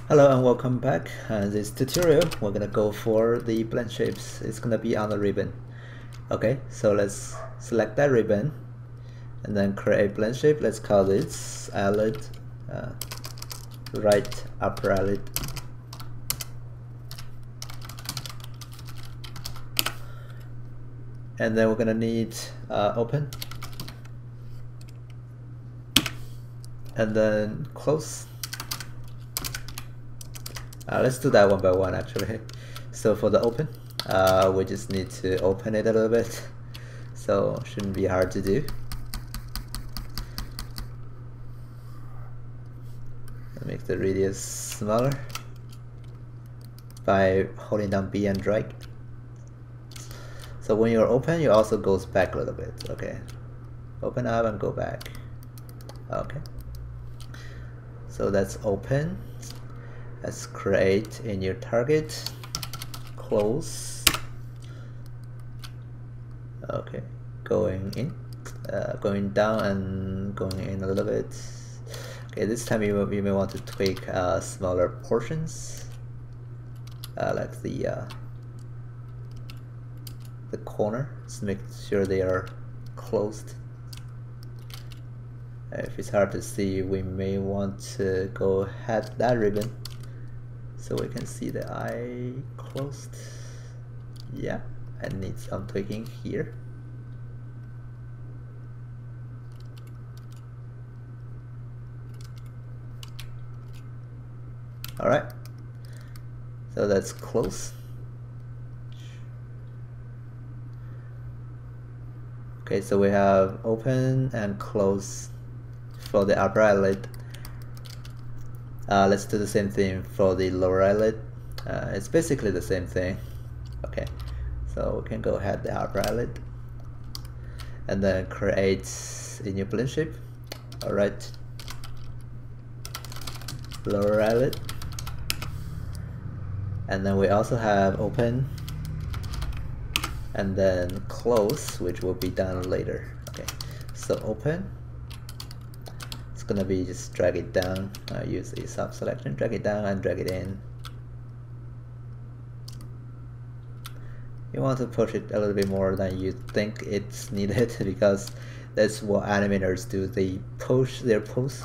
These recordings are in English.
Hello and welcome back. In this tutorial, we're gonna go for the blend shapes. It's gonna be on the ribbon. Okay, so let's select that ribbon and then create blend shape. Let's call this eyelid, right upper eyelid. And then we're gonna need open and then close. Let's do that one by one actually. So for the open, we just need to open it a little bit, so shouldn't be hard to do. Make the radius smaller by holding down B and drag. So when you're open, it also goes back a little bit. Okay, open up and go back. Okay, so that's open. Let's create a new target, close. Okay, going in, going down and going in a little bit. Okay, this time you may want to tweak smaller portions, like the corner, to make sure they are closed. If it's hard to see, we may want to go ahead that ribbon so we can see the eye closed. Yeah, I need some tweaking here. Alright, so that's close. Okay, so we have open and close for the upper eyelid. Let's do the same thing for the lower eyelid. It's basically the same thing. Okay, so we can go ahead the upper eyelid and then create a new blend shape. Alright, lower eyelid, and then we also have open and then close, which will be done later. Okay, so open, it's gonna be just drag it down, use a sub selection, drag it down and drag it in. You want to push it a little bit more than you think it's needed because that's what animators do. They push their pose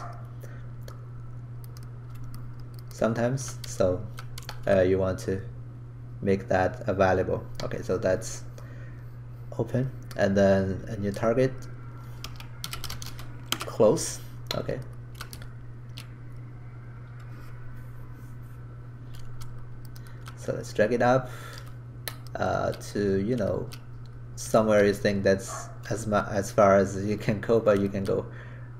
sometimes, so you want to make that available. Okay, so that's open and then a new target, close. Okay, so let's drag it up to, you know, somewhere you think that's as far as you can go, but you can go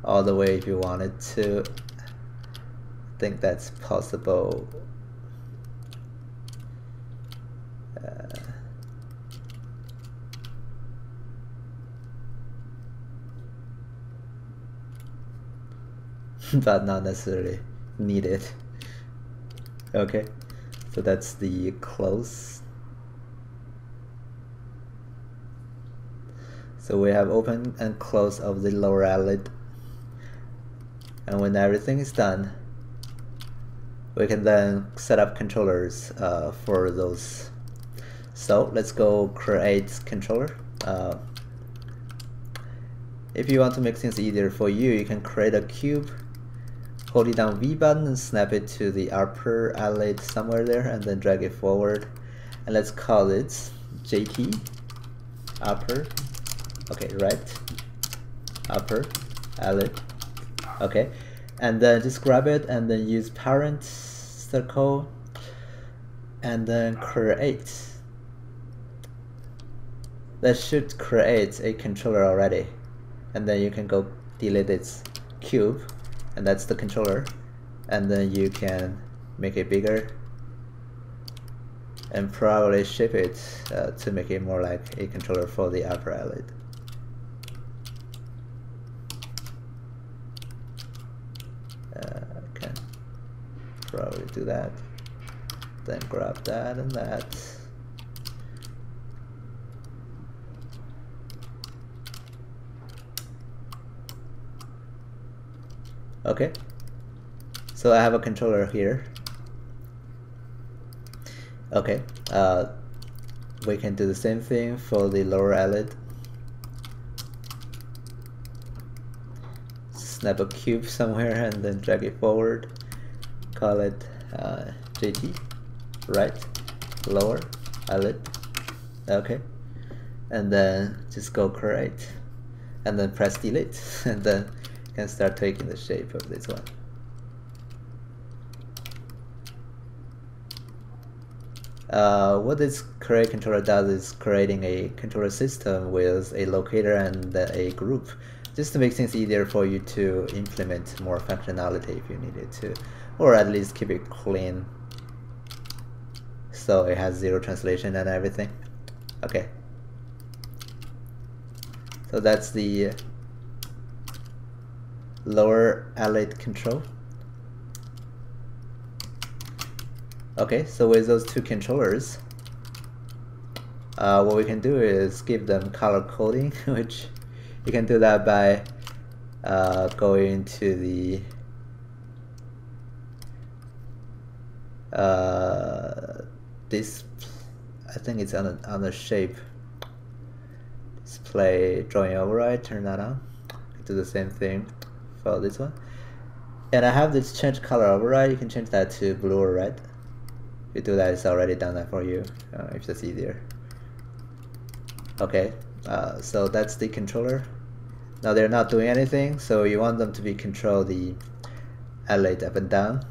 all the way if you wanted to. I think that's possible. But not necessarily needed. Okay, so that's the close. So we have open and close of the lower eyelid, and when everything is done, we can then set up controllers for those. So let's go create controller. If you want to make things easier for you, you can create a cube, hold it down V button and snap it to the upper eyelid somewhere there and then drag it forward, and let's call it JT upper. Okay, right upper eyelid. Okay, and then just grab it and then use parent circle and then create. That should create a controller already, and then you can go delete its cube, and that's the controller, and then you can make it bigger and probably shape it to make it more like a controller for the upper eyelid. Can probably do that, then grab that and that. Okay, so I have a controller here Okay, we can do the same thing for the lower eyelid. Snap a cube somewhere and then drag it forward. Call it JT, right, lower eyelid. Okay, and then just go create, and then press delete, and then you can start taking the shape of this one. What this create controller does is creating a controller system with a locator and a group, just to make things easier for you to implement more functionality if you needed to, or at least keep it clean so it has zero translation and everything. Okay, so that's the lower eyelid control. Okay, so with those two controllers, what we can do is give them color coding, which you can do that by going to the this, I think it's on the shape display drawing override, turn that on. Do the same thing for this one, and I have this change color override. You can change that to blue or red. If you do that, it's already done that for you, if that's easier. Okay, so that's the controller. Now they're not doing anything, so you want them to be control the eyelid up and down.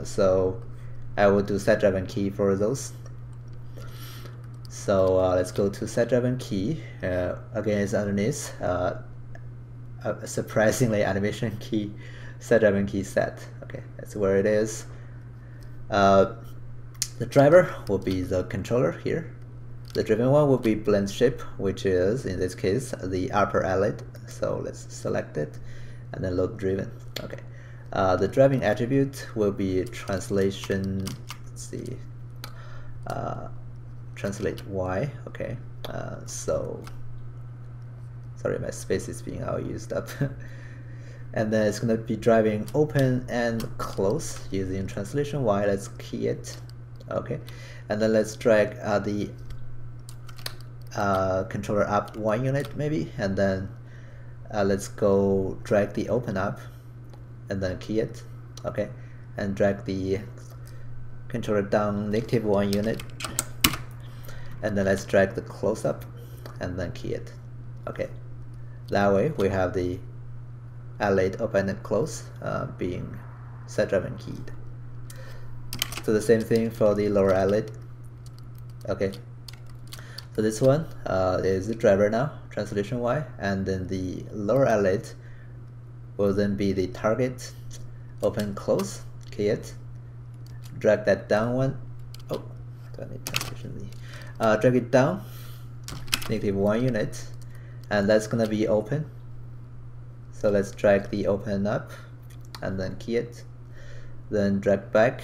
So I will do set driven key for those. So let's go to set driven key. Again, it's underneath. Surprisingly, animation key, set driven key set. Okay, that's where it is. The driver will be the controller here. The driven one will be blend shape, which is in this case the upper eyelid. So let's select it and then load driven. Okay. The driving attribute will be translation. Let's see. Translate Y. Okay. So sorry, my space is being all used up. And then it's going to be driving open and close using translation Y. Let's key it. Okay, and then let's drag the controller up 1 unit maybe, and then let's go drag the open up and then key it. Okay, and drag the controller down -1 unit, and then let's drag the close up and then key it. Okay, that way we have the eyelid open and close being set driven keyed. So the same thing for the lower eyelid. Okay, so this one is the driver now, translation Y, and then the lower eyelid will then be the target, open, close, key it, drag that down one. Oh, do I need translation Z? Drag it down, -1 unit, and that's gonna be open. So let's drag the open up and then key it. Then drag back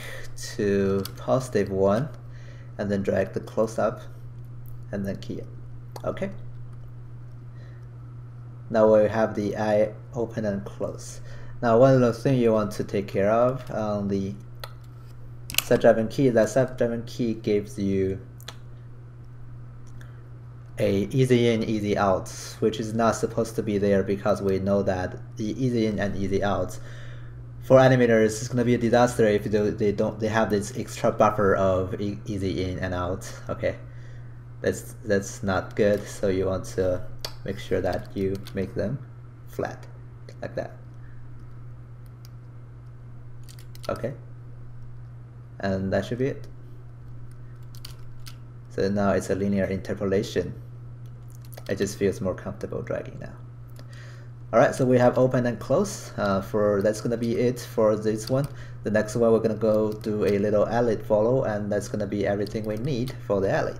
to +1 and then drag the close up and then key it. Okay. Now we have the eye open and close. Now one little thing you want to take care of on the set driven key, that set driven key gives you a easy in, easy out, which is not supposed to be there because we know that the easy in and easy out for animators is going to be a disaster if they have this extra buffer of easy in and out. Okay, that's not good. So you want to make sure that you make them flat like that. Okay, and that should be it. So now it's a linear interpolation. It just feels more comfortable dragging now. Alright, so we have open and close. That's gonna be it for this one. The next one we're gonna go do a little eyelid follow, and that's gonna be everything we need for the eyelid.